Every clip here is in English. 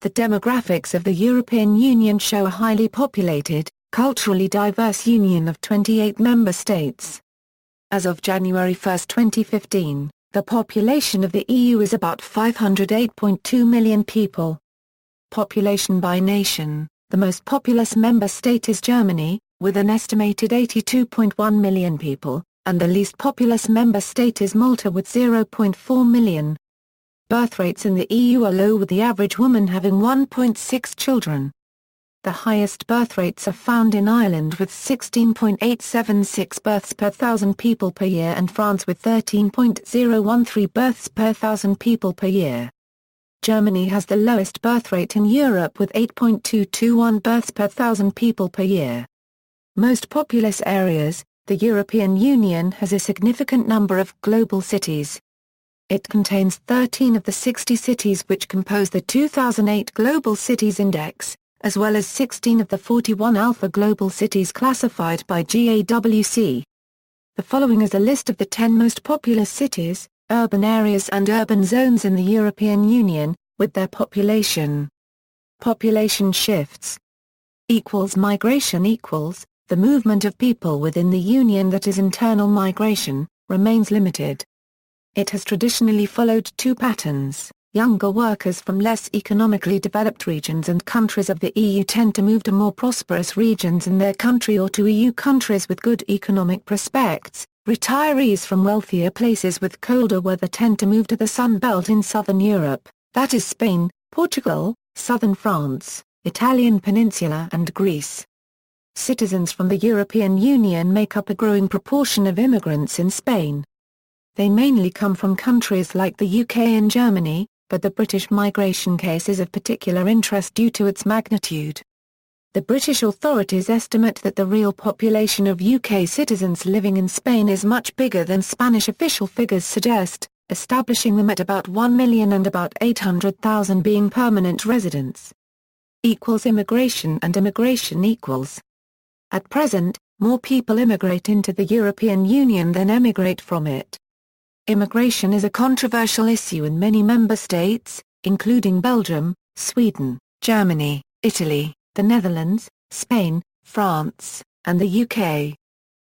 The demographics of the European Union show a highly populated, culturally diverse union of 28 member states. As of January 1, 2015, the population of the EU is about 508.2 million people. Population by nation: the most populous member state is Germany, with an estimated 82.1 million people, and the least populous member state is Malta with 0.4 million. Birth rates in the EU are low, with the average woman having 1.6 children. The highest birth rates are found in Ireland with 16.876 births per thousand people per year and France with 13.013 births per thousand people per year. Germany has the lowest birth rate in Europe with 8.221 births per thousand people per year. Most populous areas: the European Union has a significant number of global cities. It contains 13 of the 60 cities which compose the 2008 Global Cities Index, as well as 16 of the 41 Alpha Global Cities classified by GAWC. The following is a list of the 10 most populous cities, urban areas and urban zones in the European Union, with their population. Population shifts. Migration equals, the movement of people within the Union that is internal migration, remains limited. It has traditionally followed two patterns. Younger workers from less economically developed regions and countries of the EU tend to move to more prosperous regions in their country or to EU countries with good economic prospects. Retirees from wealthier places with colder weather tend to move to the Sun Belt in southern Europe, that is Spain, Portugal, southern France, Italian peninsula and Greece. Citizens from the European Union make up a growing proportion of immigrants in Spain. They mainly come from countries like the UK and Germany, but the British migration case is of particular interest due to its magnitude. The British authorities estimate that the real population of UK citizens living in Spain is much bigger than Spanish official figures suggest, establishing them at about 1 million and about 800,000 being permanent residents. Immigration and immigration equals. At present, more people immigrate into the European Union than emigrate from it. Immigration is a controversial issue in many member states, including Belgium, Sweden, Germany, Italy, the Netherlands, Spain, France, and the UK.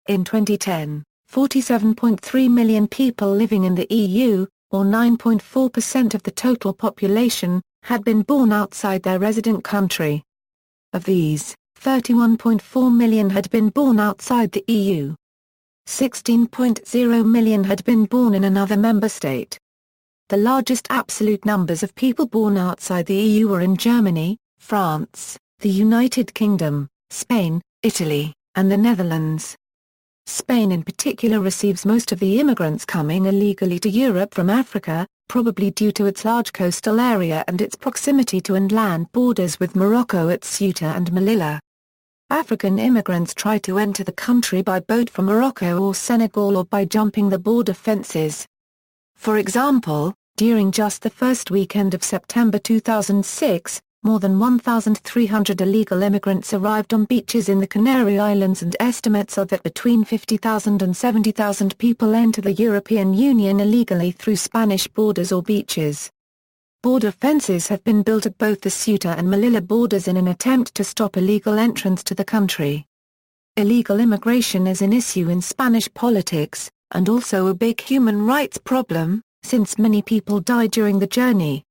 In 2010, 47.3 million people living in the EU, or 9.4% of the total population, had been born outside their resident country. Of these, 31.4 million had been born outside the EU. 16.0 million had been born in another member state. The largest absolute numbers of people born outside the EU were in Germany, France, the United Kingdom, Spain, Italy, and the Netherlands. Spain in particular receives most of the immigrants coming illegally to Europe from Africa, probably due to its large coastal area and its proximity to inland borders with Morocco at Ceuta and Melilla. African immigrants try to enter the country by boat from Morocco or Senegal or by jumping the border fences. For example, during just the first weekend of September 2006, more than 1,300 illegal immigrants arrived on beaches in the Canary Islands, and estimates are that between 50,000 and 70,000 people enter the European Union illegally through Spanish borders or beaches. Border fences have been built at both the Ceuta and Melilla borders in an attempt to stop illegal entrance to the country. Illegal immigration is an issue in Spanish politics, and also a big human rights problem, since many people die during the journey.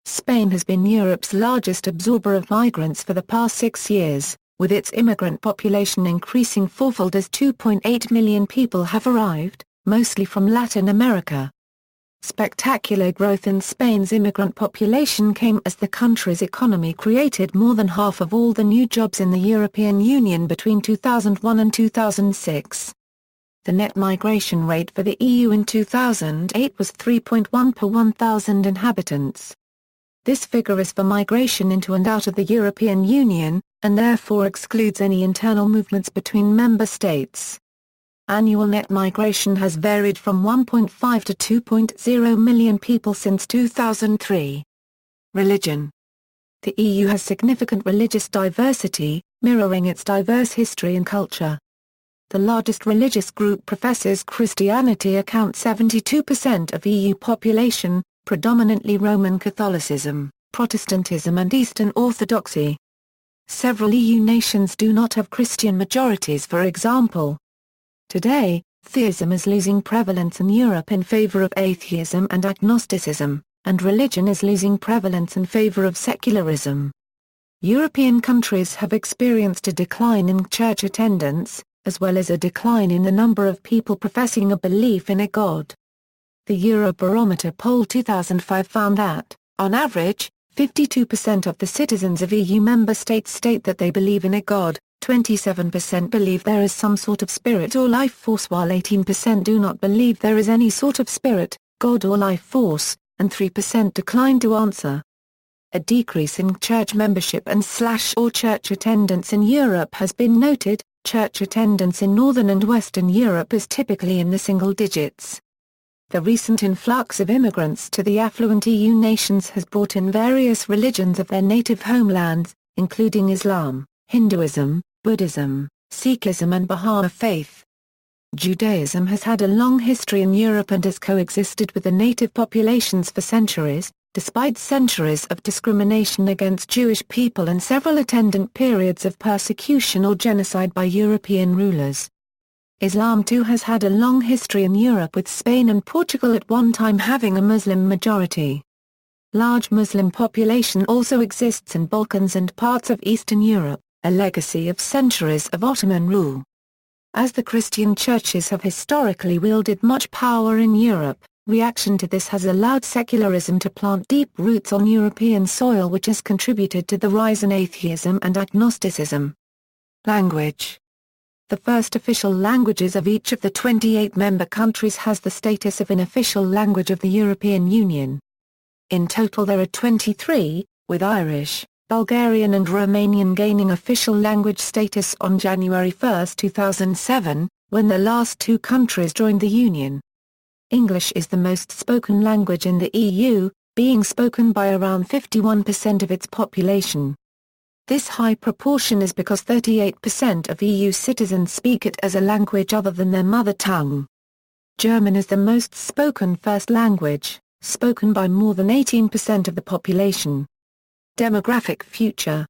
Spain has been Europe's largest absorber of migrants for the past 6 years, with its immigrant population increasing fourfold as 2.8 million people have arrived, mostly from Latin America. Spectacular growth in Spain's immigrant population came as the country's economy created more than half of all the new jobs in the European Union between 2001 and 2006. The net migration rate for the EU in 2008 was 3.1 per 1,000 inhabitants. This figure is for migration into and out of the European Union, and therefore excludes any internal movements between member states. Annual net migration has varied from 1.5 to 2.0 million people since 2003. Religion. The EU has significant religious diversity, mirroring its diverse history and culture. The largest religious group professes Christianity, account 72% of EU population, predominantly Roman Catholicism. Protestantism and Eastern Orthodoxy. Several EU nations do not have Christian majorities, for example. Today, theism is losing prevalence in Europe in favor of atheism and agnosticism, and religion is losing prevalence in favor of secularism. European countries have experienced a decline in church attendance, as well as a decline in the number of people professing a belief in a God. The Eurobarometer poll 2005 found that, on average, 52% of the citizens of EU member states state that they believe in a God, 27% believe there is some sort of spirit or life force, while 18% do not believe there is any sort of spirit, God or life force, and 3% decline to answer. A decrease in church membership and or church attendance in Europe has been noted. Church attendance in Northern and Western Europe is typically in the single digits. The recent influx of immigrants to the affluent EU nations has brought in various religions of their native homelands, including Islam, Hinduism, Buddhism, Sikhism and Bahá'í faith. Judaism has had a long history in Europe and has coexisted with the native populations for centuries, despite centuries of discrimination against Jewish people and several attendant periods of persecution or genocide by European rulers. Islam too has had a long history in Europe, with Spain and Portugal at one time having a Muslim majority. Large Muslim population also exists in Balkans and parts of Eastern Europe, a legacy of centuries of Ottoman rule. As the Christian churches have historically wielded much power in Europe, reaction to this has allowed secularism to plant deep roots on European soil, which has contributed to the rise in atheism and agnosticism. Language. The first official languages of each of the 28 member countries has the status of an official language of the European Union. In total there are 23, with Irish, Bulgarian and Romanian gaining official language status on January 1, 2007, when the last two countries joined the Union. English is the most spoken language in the EU, being spoken by around 51% of its population. This high proportion is because 38% of EU citizens speak it as a language other than their mother tongue. German is the most spoken first language, spoken by more than 18% of the population. Demographic future.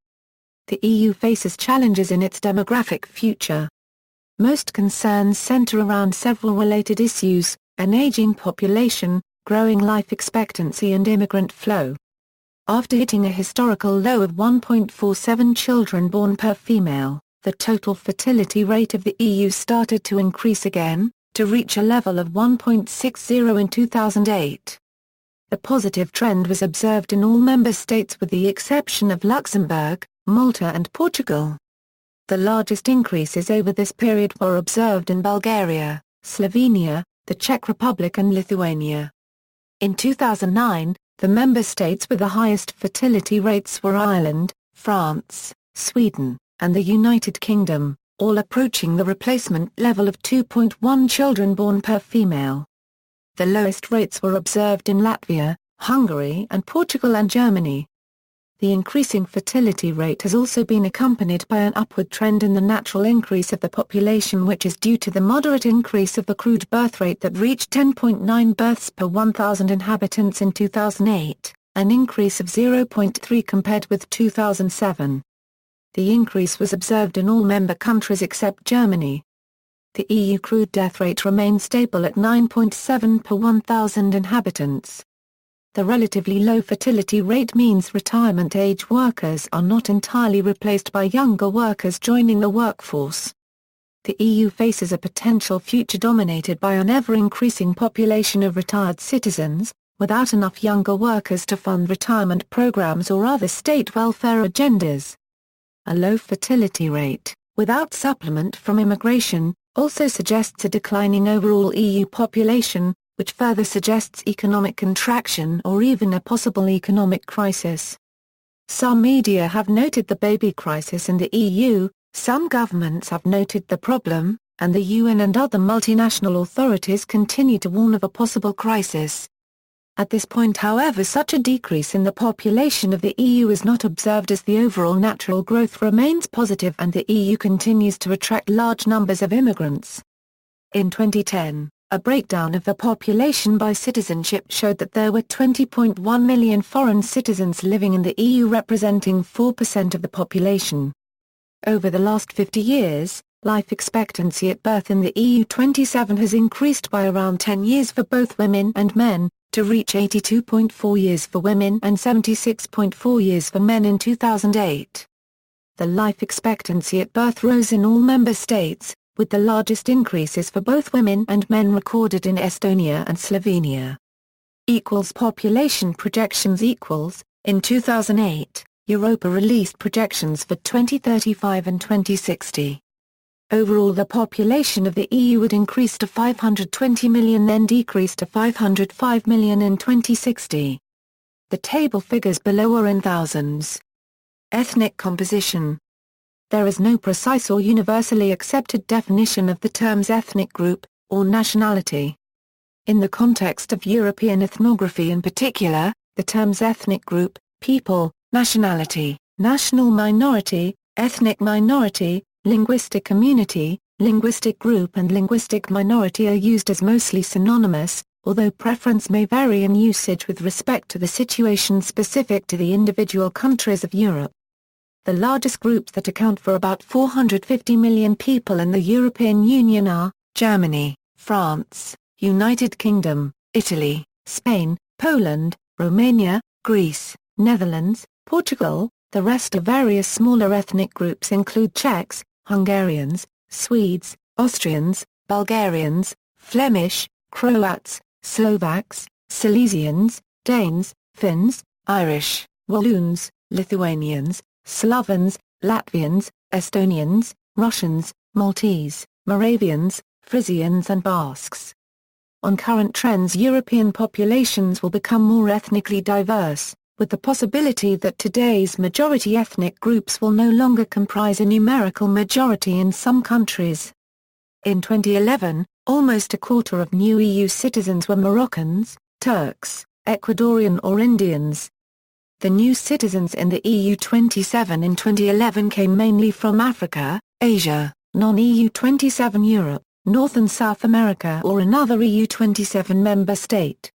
The EU faces challenges in its demographic future. Most concerns center around several related issues: an aging population, growing life expectancy and immigrant flow. After hitting a historical low of 1.47 children born per female, the total fertility rate of the EU started to increase again, to reach a level of 1.60 in 2008. The positive trend was observed in all member states with the exception of Luxembourg, Malta and Portugal. The largest increases over this period were observed in Bulgaria, Slovenia, the Czech Republic and Lithuania. In 2009, the member states with the highest fertility rates were Ireland, France, Sweden, and the United Kingdom, all approaching the replacement level of 2.1 children born per female. The lowest rates were observed in Latvia, Hungary and Portugal and Germany. The increasing fertility rate has also been accompanied by an upward trend in the natural increase of the population, which is due to the moderate increase of the crude birth rate that reached 10.9 births per 1,000 inhabitants in 2008, an increase of 0.3 compared with 2007. The increase was observed in all member countries except Germany. The EU crude death rate remained stable at 9.7 per 1,000 inhabitants. The relatively low fertility rate means retirement-age workers are not entirely replaced by younger workers joining the workforce. The EU faces a potential future dominated by an ever-increasing population of retired citizens, without enough younger workers to fund retirement programs or other state welfare agendas. A low fertility rate, without supplement from immigration, also suggests a declining overall EU population, which further suggests economic contraction or even a possible economic crisis. Some media have noted the baby crisis in the EU, some governments have noted the problem, and the UN and other multinational authorities continue to warn of a possible crisis. At this point, however, such a decrease in the population of the EU is not observed, as the overall natural growth remains positive and the EU continues to attract large numbers of immigrants. In 2010, A breakdown of the population by citizenship showed that there were 20.1 million foreign citizens living in the EU, representing 4% of the population. Over the last 50 years, life expectancy at birth in the EU 27 has increased by around 10 years for both women and men, to reach 82.4 years for women and 76.4 years for men in 2008. The life expectancy at birth rose in all member states, with the largest increases for both women and men recorded in Estonia and Slovenia. Population projections in 2008, Europa released projections for 2035 and 2060. Overall, the population of the EU would increase to 520 million, then decrease to 505 million in 2060. The table figures below are in thousands. Ethnic composition. There is no precise or universally accepted definition of the terms ethnic group, or nationality. In the context of European ethnography in particular, the terms ethnic group, people, nationality, national minority, ethnic minority, linguistic community, linguistic group and linguistic minority are used as mostly synonymous, although preference may vary in usage with respect to the situation specific to the individual countries of Europe. The largest groups that account for about 450 million people in the European Union are Germany, France, United Kingdom, Italy, Spain, Poland, Romania, Greece, Netherlands, Portugal. The rest of various smaller ethnic groups include Czechs, Hungarians, Swedes, Austrians, Bulgarians, Flemish, Croats, Slovaks, Silesians, Danes, Finns, Irish, Walloons, Lithuanians, Slovens, Latvians, Estonians, Russians, Maltese, Moravians, Frisians and Basques. On current trends, European populations will become more ethnically diverse, with the possibility that today's majority ethnic groups will no longer comprise a numerical majority in some countries. In 2011, almost a quarter of new EU citizens were Moroccans, Turks, Ecuadorian or Indians. The new citizens in the EU 27 in 2011 came mainly from Africa, Asia, non-EU 27 Europe, North and South America or another EU 27 member state.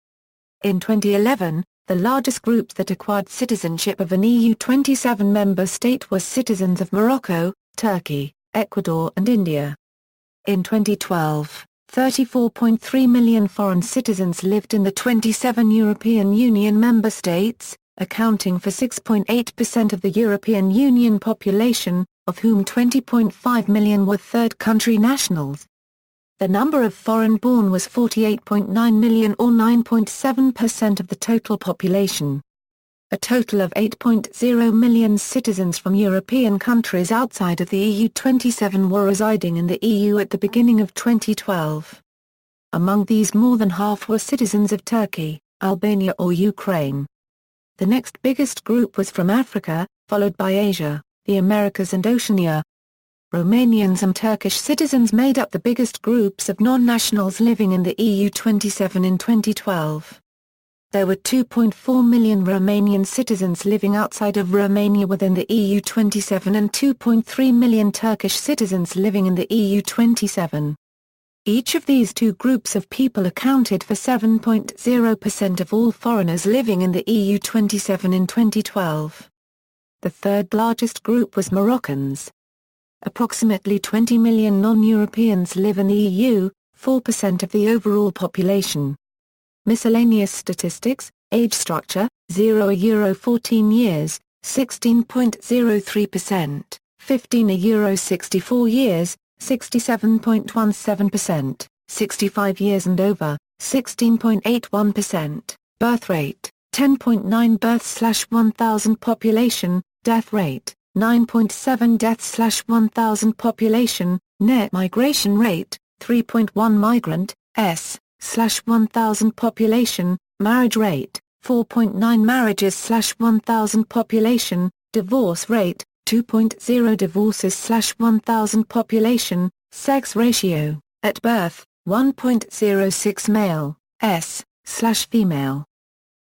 In 2011, the largest groups that acquired citizenship of an EU 27 member state were citizens of Morocco, Turkey, Ecuador and India. In 2012, 34.3 million foreign citizens lived in the 27 European Union member states, accounting for 6.8% of the European Union population, of whom 20.5 million were third-country nationals. The number of foreign-born was 48.9 million or 9.7% of the total population. A total of 8.0 million citizens from European countries outside of the EU 27 were residing in the EU at the beginning of 2012. Among these, more than half were citizens of Turkey, Albania or Ukraine. The next biggest group was from Africa, followed by Asia, the Americas and Oceania. Romanians and Turkish citizens made up the biggest groups of non-nationals living in the EU 27 in 2012. There were 2.4 million Romanian citizens living outside of Romania within the EU 27 and 2.3 million Turkish citizens living in the EU 27. Each of these two groups of people accounted for 7.0% of all foreigners living in the EU 27 in 2012. The third largest group was Moroccans. Approximately 20 million non-Europeans live in the EU, 4% of the overall population. Miscellaneous statistics, age structure, 0–14 years, 16.03%, 15–64 years, 67.17%, 65 years and over, 16.81%, birth rate, 10.9 births/1000 population, death rate, 9.7 deaths/1000 population, net migration rate, 3.1 migrant, s/1000 population, marriage rate, 4.9 marriages/1000 population, divorce rate, 2.0 divorces/1000 population, sex ratio, at birth, 1.06 male, s/female.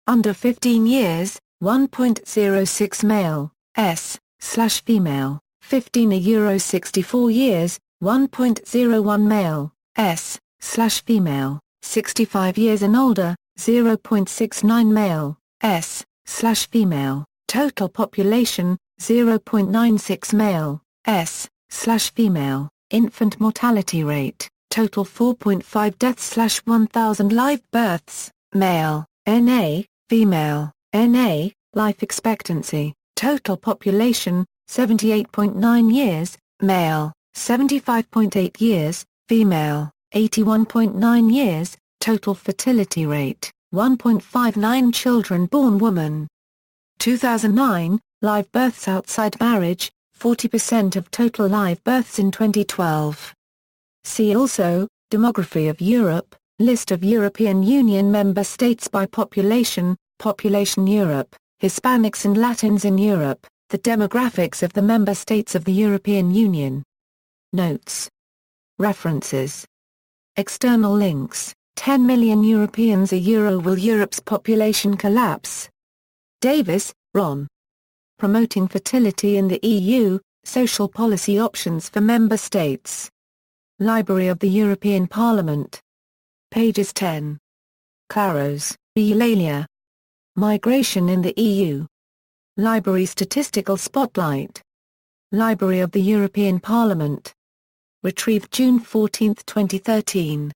Under 15 years, 1.06 male, s/female, 15–64 years, 1.01 male, S/female, 65 years and older, 0.69 male, S/female, total population, 0.96 male, S/female, infant mortality rate, total 4.5 deaths/1000 live births, male, NA, female, NA, life expectancy, total population, 78.9 years, male, 75.8 years, female, 81.9 years, total fertility rate, 1.59 children born woman. 2009, live births outside marriage, 40% of total live births in 2012. See also, Demography of Europe, List of European Union member states by population, Population Europe, Hispanics and Latins in Europe, the demographics of the member states of the European Union. Notes. References. External links, 10 million Europeans a euro. Will Europe's population collapse? Davis, Ron. Promoting Fertility in the EU, Social Policy Options for Member States. Library of the European Parliament. Pages 10. Claros, Eulalia. Migration in the EU. Library Statistical Spotlight. Library of the European Parliament. Retrieved June 14, 2013.